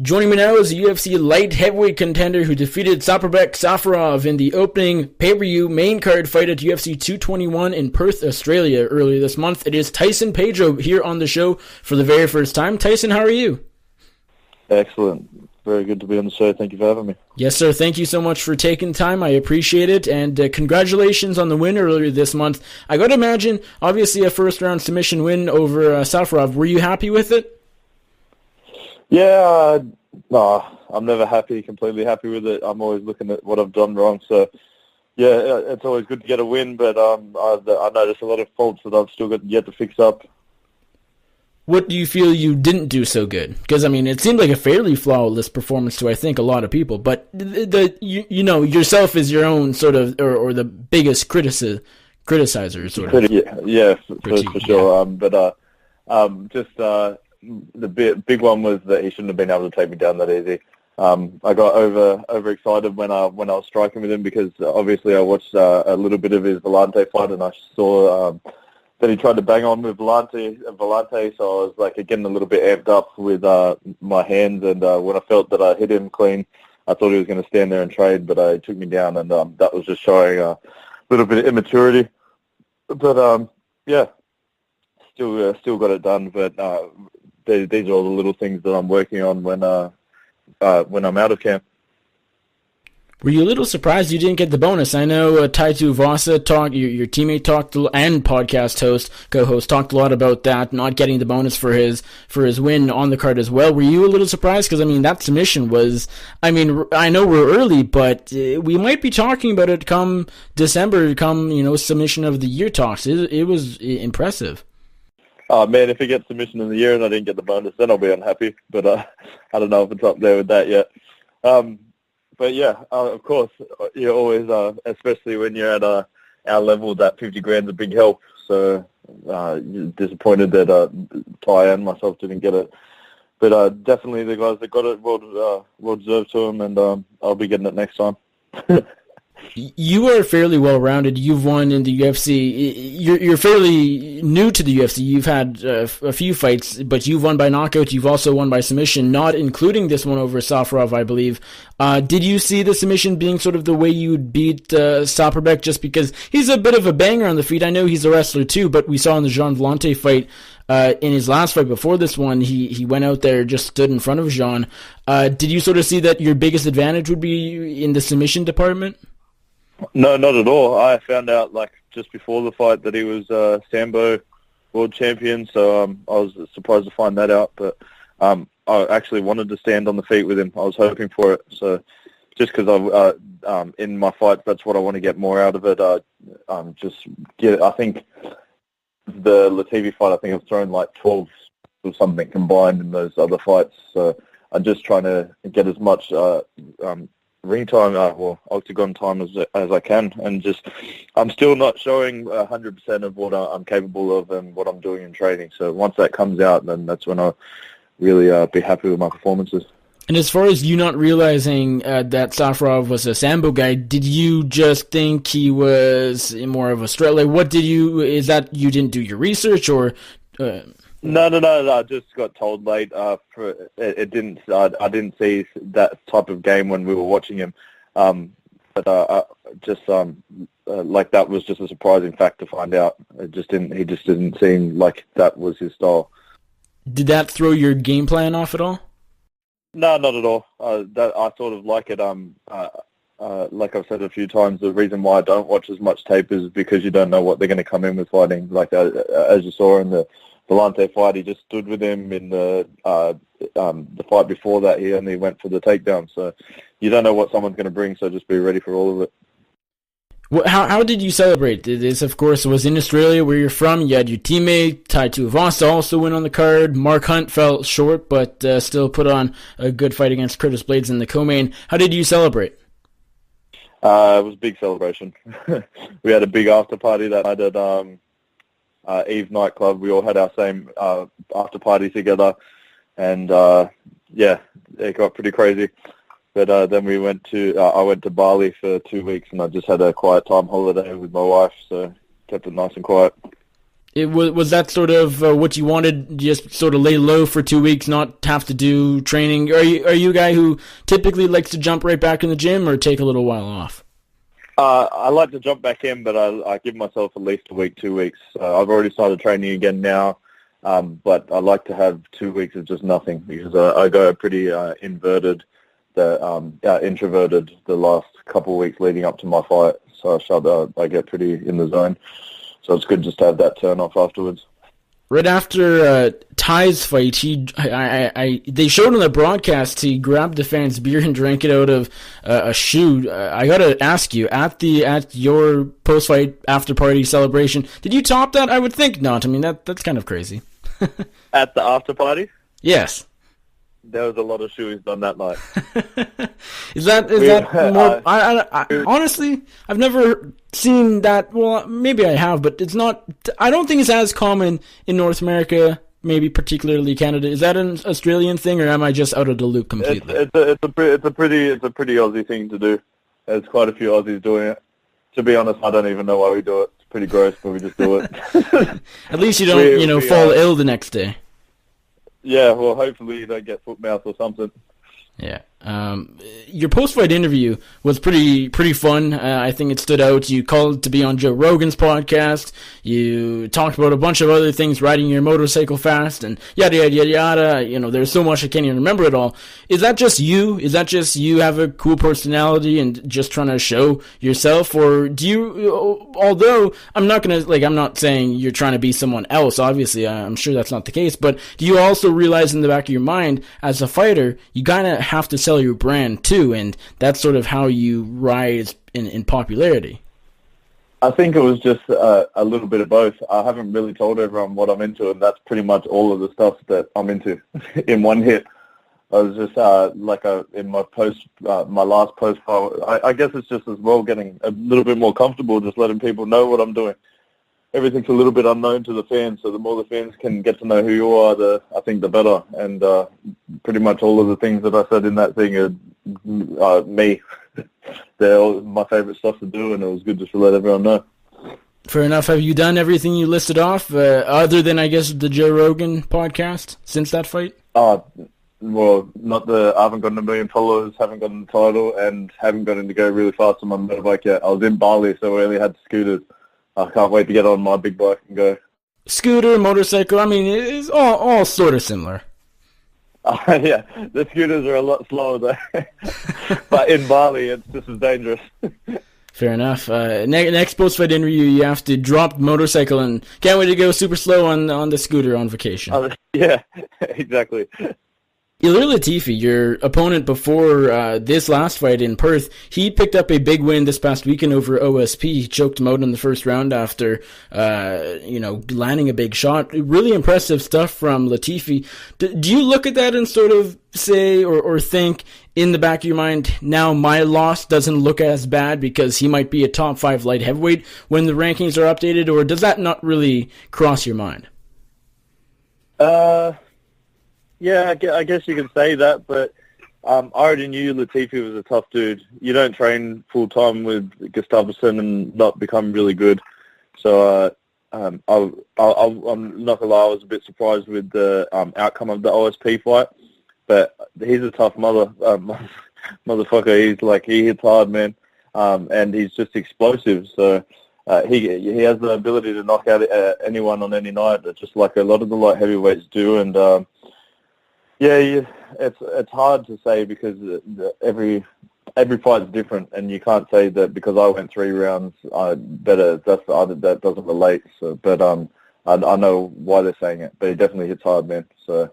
Joining me now is a UFC light heavyweight contender who defeated Saparbek Safarov in the opening pay-per-view main card fight at UFC 221 in Perth, Australia earlier this month. It is Tyson Pedro here on the show for the very first time. Tyson, how are you? Excellent. Very good to be on the show. Thank you for having me. Yes, sir. Thank you so much for taking time. I appreciate it. And congratulations on the win earlier this month. I got to imagine, obviously, a first-round submission win over Safarov. Were you happy with it? Yeah, no, I'm never completely happy with it. I'm always looking at what I've done wrong. So, yeah, it's always good to get a win, but I noticed a lot of faults that I've still got yet to fix up. What do you feel you didn't do so good? Because, I mean, it seemed like a fairly flawless performance to, I think, a lot of people. But, you know, yourself is your own sort of, or the biggest criticizer, sort of. Yeah, for sure. The big one was that he shouldn't have been able to take me down that easy. I got overexcited when I was striking with him because obviously I watched a little bit of his Vellante fight and I saw that he tried to bang on with Vellante, so I was like getting a little bit amped up with my hands, and when I felt that I hit him clean, I thought he was going to stand there and trade, but he took me down, and that was just showing a little bit of immaturity. But yeah, still got it done. But these are all the little things that I'm working on when I'm out of camp. Were you a little surprised you didn't get the bonus? I know Taito Vasa talked, your teammate talked, and podcast co-host talked a lot about that, not getting the bonus for his win on the card as well. Were you a little surprised? Because, I mean, that submission was, I mean, I know we're early, but we might be talking about it come December, submission of the year talks. It was impressive. Oh, man, if he gets submission of the year and I didn't get the bonus, then I'll be unhappy. But I don't know if it's up there with that yet. But yeah, of course, you're always, especially when you're at our level, that 50 grand's a big help. So you're disappointed that Ty and myself didn't get it. But definitely the guys that got it will deserve to them, and I'll be getting it next time. You are fairly well-rounded. You've won in the UFC. You're fairly new to the UFC. You've had a few fights, but you've won by knockout. You've also won by submission, not including this one over Safarov, I believe. Did you see the submission being sort of the way you would beat Saparbek, just because he's a bit of a banger on the feet? I know he's a wrestler too, but we saw in the Jean Vellante fight, in his last fight before this one, he went out there, just stood in front of Jean. Did you sort of see that your biggest advantage would be in the submission department? No, not at all. I found out just before the fight that he was Sambo world champion, so I was surprised to find that out. But I actually wanted to stand on the feet with him. I was hoping for it. So just because in my fights, that's what I want to get more out of it. I think the Latifi fight, I think I've thrown 12 or something combined in those other fights. So I'm just trying to get as much ring time, octagon time as I can, and I'm still not showing 100% of what I'm capable of and what I'm doing in training. So once that comes out, then that's when I'll really be happy with my performances. And as far as you not realizing that Safarov was a Sambo guy, did you just think he was more of a straight? Is that you didn't do your research or? No. I just got told late. I didn't see that type of game when we were watching him. That was just a surprising fact to find out. He just didn't seem like that was his style. Did that throw your game plan off at all? No, not at all. I sort of like it. Like I've said a few times, the reason why I don't watch as much tape is because you don't know what they're going to come in with fighting. As you saw in the Vellante fight, he just stood with him. In the fight before that, he only went for the takedown. So you don't know what someone's going to bring, so just be ready for all of it. How did you celebrate? This, of course, was in Australia, where you're from. You had your teammate, Taito Vasa, also win on the card. Mark Hunt fell short, but still put on a good fight against Curtis Blades in the co-main. How did you celebrate? It was a big celebration. We had a big after party that night at Eve nightclub. We all had our same after party together, and it got pretty crazy. But then I went to Bali for 2 weeks, and I just had a quiet time holiday with my wife, so kept it nice and quiet. Was that sort of what you wanted? Just sort of lay low for 2 weeks, not have to do training. Are you a guy who typically likes to jump right back in the gym, or take a little while off? I like to jump back in, but I give myself at least a week, 2 weeks. I've already started training again now, but I like to have 2 weeks of just nothing, because I go pretty introverted the last couple of weeks leading up to my fight. So I get pretty in the zone. So it's good just to have that turn off afterwards. Right after Ty's fight, they showed on the broadcast he grabbed the fan's beer and drank it out of a shoe. I gotta ask you, at your post-fight after-party celebration, did you top that? I would think not. I mean, that's kind of crazy. At the after-party? Yes. There was a lot of shoes done that night. Is that more? Honestly, I've never seen that. Well, maybe I have, but it's not. I don't think it's as common in North America. Maybe particularly Canada. Is that an Australian thing, or am I just out of the loop completely? It's a pretty Aussie thing to do. There's quite a few Aussies doing it. To be honest, I don't even know why we do it. It's pretty gross, but we just do it. At least you don't, fall ill the next day. Yeah, well, hopefully you don't get foot mouth or something. Yeah. Your post-fight interview was pretty fun. I think it stood out. You called to be on Joe Rogan's podcast. You talked about a bunch of other things, riding your motorcycle fast, and yada, yada, yada, yada. There's so much I can't even remember it all. Is that just you? Is that just you have a cool personality and just trying to show yourself? Or do you, although I'm not saying you're trying to be someone else, obviously, I'm sure that's not the case, but do you also realize in the back of your mind, as a fighter, you gotta have to sell your brand too, and that's sort of how you rise in popularity? I think it was just a little bit of both. I haven't really told everyone what I'm into, and that's pretty much all of the stuff that I'm into in one hit. I was just in my last post. I guess it's just as well getting a little bit more comfortable, just letting people know what I'm doing. Everything's a little bit unknown to the fans, so the more the fans can get to know who you are, I think the better. And pretty much all of the things that I said in that thing are me. They're all my favorite stuff to do, and it was good just to let everyone know. Fair enough. Have you done everything you listed off, other than, I guess, the Joe Rogan podcast since that fight? Well, I haven't gotten 1 million followers, haven't gotten the title, and haven't gotten to go really fast on my motorbike yet. I was in Bali, so we only had scooters. I can't wait to get on my big bike and go. Scooter, motorcycle, I mean, it's all sort of similar. Yeah, the scooters are a lot slower though. But in Bali, it's just as dangerous. Fair enough. Next post-fight interview, you have to drop the motorcycle and can't wait to go super slow on the scooter on vacation. Yeah, exactly. Ilir Latifi, your opponent before this last fight in Perth, he picked up a big win this past weekend over OSP. He choked him out in the first round after, landing a big shot. Really impressive stuff from Latifi. Do you look at that and sort of say or think in the back of your mind, now my loss doesn't look as bad because he might be a top 5 light heavyweight when the rankings are updated, or does that not really cross your mind? Yeah, I guess you can say that, but I already knew Latifi was a tough dude. You don't train full-time with Gustafsson and not become really good. So I'm not gonna lie, I was a bit surprised with the outcome of the OSP fight, but he's a tough motherfucker. He hits hard, man, and he's just explosive. So he has the ability to knock out anyone on any night, just like a lot of the light heavyweights do, and it's hard to say because every fight's different, and you can't say that because I went 3 rounds better. That doesn't relate. So, but I know why they're saying it. But he definitely hits hard, man. So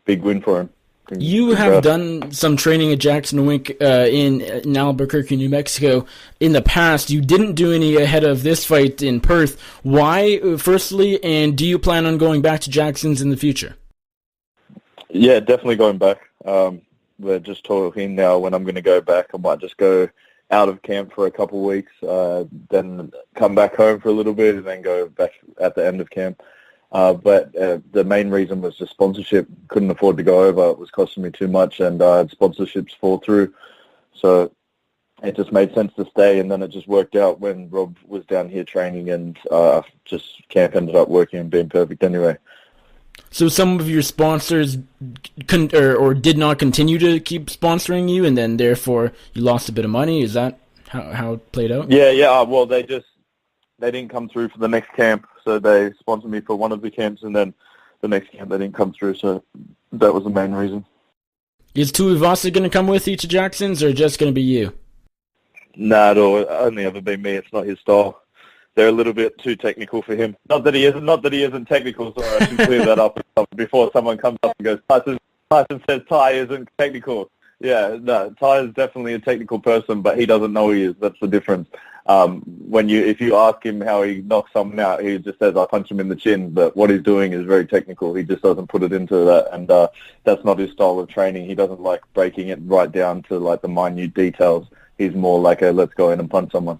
big win for him. You have done some training at Jackson Wink in Albuquerque, New Mexico in the past. You didn't do any ahead of this fight in Perth. Why, firstly, and do you plan on going back to Jackson's in the future? Yeah, definitely going back. We're just talking now when I'm going to go back. I might just go out of camp for a couple of weeks, then come back home for a little bit, and then go back at the end of camp. But the main reason was just sponsorship. Couldn't afford to go over. It was costing me too much, and sponsorships fall through. So it just made sense to stay, and then it just worked out when Rob was down here training, and just camp ended up working and being perfect anyway. So some of your sponsors or did not continue to keep sponsoring you, and then therefore you lost a bit of money. Is that how it played out? Yeah. Well, they didn't come through for the next camp, so they sponsored me for one of the camps, and then the next camp they didn't come through, so that was the main reason. Is Tuivasa going to come with you to Jackson's, or just going to be you? Nah, it'll only ever be me. It's not his style. They're a little bit too technical for him. Not that he isn't technical. Sorry, I should clear that up before someone comes up and goes, Tyson says Ty isn't technical. Yeah, no, Ty is definitely a technical person, but he doesn't know he is. That's the difference. If you ask him how he knocks someone out, he just says, I punch him in the chin. But what he's doing is very technical. He just doesn't put it into that, and that's not his style of training. He doesn't like breaking it right down to like the minute details. He's more like a let's go in and punch someone.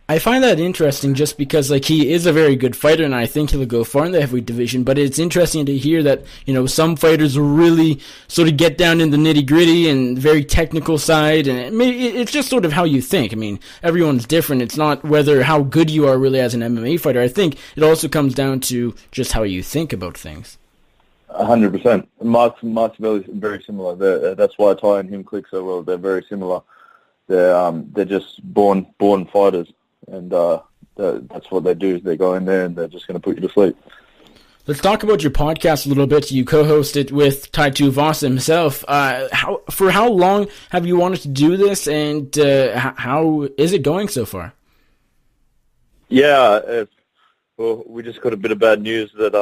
I find that interesting just because like he is a very good fighter, and I think he'll go far in the heavyweight division, but it's interesting to hear that, some fighters really sort of get down in the nitty-gritty and very technical side, and it's just sort of how you think. I mean, everyone's different. It's not how good you are really as an MMA fighter. I think it also comes down to just how you think about things. 100%. Mark's very similar. That's why Ty and him click so well. They're very similar. They're just born fighters. And that's what they do. They go in there and they're just going to put you to sleep. Let's talk about your podcast a little bit. You co-host it with Tai Tuivasa himself. For how long have you wanted to do this, and how is it going so far? Yeah, well, we just got a bit of bad news that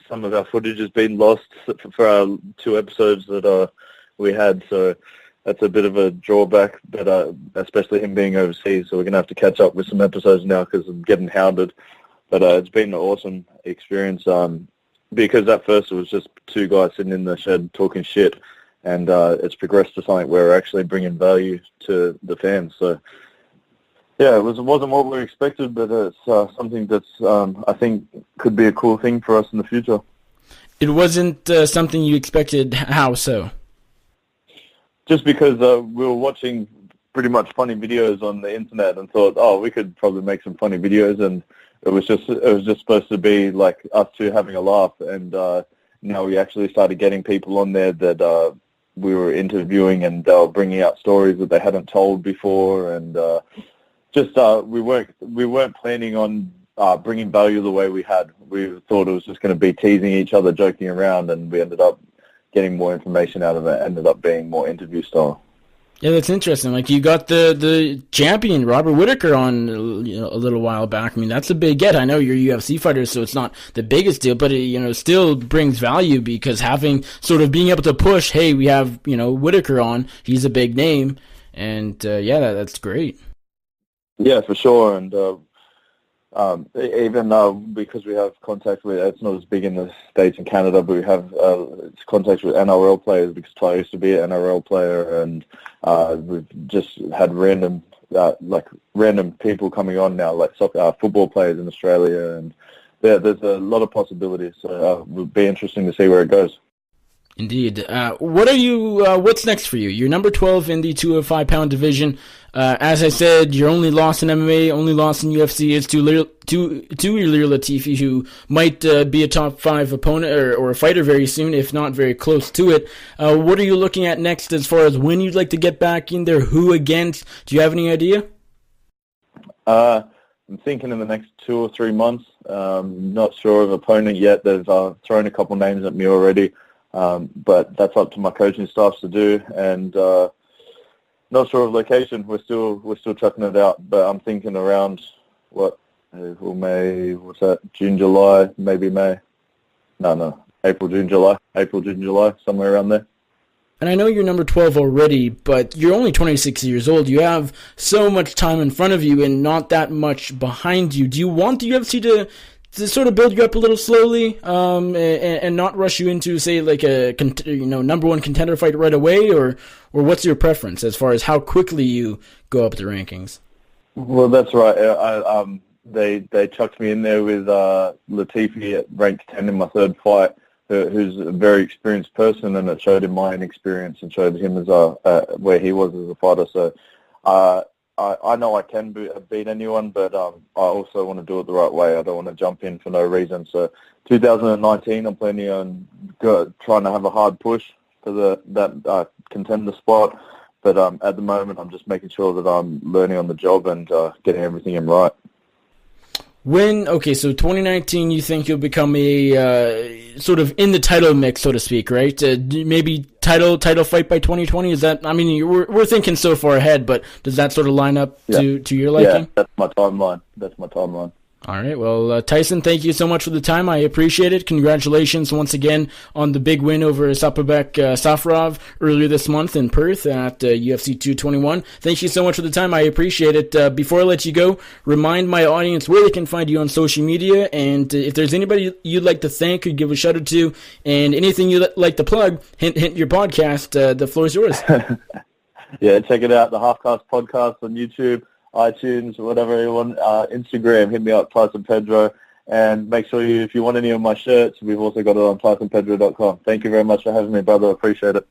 some of our footage has been lost for our 2 episodes that we had, so that's a bit of a drawback, but especially him being overseas, so we're going to have to catch up with some episodes now because I'm getting hounded. But it's been an awesome experience because at first it was just 2 guys sitting in the shed talking shit, and it's progressed to something where we're actually bringing value to the fans. So, yeah, it wasn't what we expected, but it's something that's I think could be a cool thing for us in the future. It wasn't something you expected. How so? Just because we were watching pretty much funny videos on the internet and thought, we could probably make some funny videos, and it was just supposed to be like us 2 having a laugh, and now we actually started getting people on there that we were interviewing, and they were bringing out stories that they hadn't told before, and we weren't planning on bringing value the way we had. We thought it was just going to be teasing each other, joking around, and we ended up getting more information out of it. Ended up being more interview style. Yeah, that's interesting. Like, you got the champion, Robert Whittaker, on a little while back. I mean, that's a big get. I know you're a UFC fighter, so it's not the biggest deal, but it still brings value because being able to push, hey, we have, Whittaker on, he's a big name, and that's great. Yeah, for sure, and even because we have contact with, it's not as big in the States and Canada, but we have contact with NRL players because Ty used to be an NRL player, and we've just had random people coming on now, like football players in Australia, and there's a lot of possibilities. So it would be interesting to see where it goes. Indeed. What's next for you? You're number 12 in the 205-pound division. As I said, your only loss in MMA, only loss in UFC is to Ilir Latifi, who might be a top 5 opponent or a fighter very soon, if not very close to it. What are you looking at next as far as when you'd like to get back in there? Who against? Do you have any idea? I'm thinking in the next 2 or 3 months. Not sure of opponent yet. They've thrown a couple names at me already. But that's up to my coaching staff to do, and not sure of location. We're still checking it out, but I'm thinking around May, June, July, maybe May. No, April, June, July, somewhere around there. And I know you're number 12 already, but you're only 26 years old. You have so much time in front of you and not that much behind you. Do you want the UFC to sort of build you up a little slowly, and not rush you into, say, like a number 1 contender fight right away, or what's your preference as far as how quickly you go up the rankings? Well, that's right. They chucked me in there with Latifi at ranked 10 in my 3rd fight, who's a very experienced person, and it showed him my inexperience and showed him as where he was as a fighter. So I know I can beat anyone, but I also want to do it the right way. I don't want to jump in for no reason. So 2019, I'm planning on trying to have a hard push for that contender spot. But at the moment, I'm just making sure that I'm learning on the job and getting everything in right. So 2019, you think you'll become a sort of in the title mix, so to speak, right? Maybe title fight by 2020. Is that? I mean, we're thinking so far ahead, but does that sort of line up to your liking? Yeah, that's my timeline. All right. Well, Tyson, thank you so much for the time. I appreciate it. Congratulations once again on the big win over Saparbek Safarov earlier this month in Perth at UFC 221. Thank you so much for the time. I appreciate it. Before I let you go, remind my audience where they can find you on social media, and if there's anybody you'd like to thank or give a shout out to, and anything you'd like to plug, hint your podcast. The floor is yours. Yeah, check it out. The Halfcast Podcast on YouTube, iTunes, whatever you want, Instagram, hit me up, Tyson Pedro, and make sure if you want any of my shirts, we've also got it on TysonPedro.com. Thank you very much for having me, brother. Appreciate it.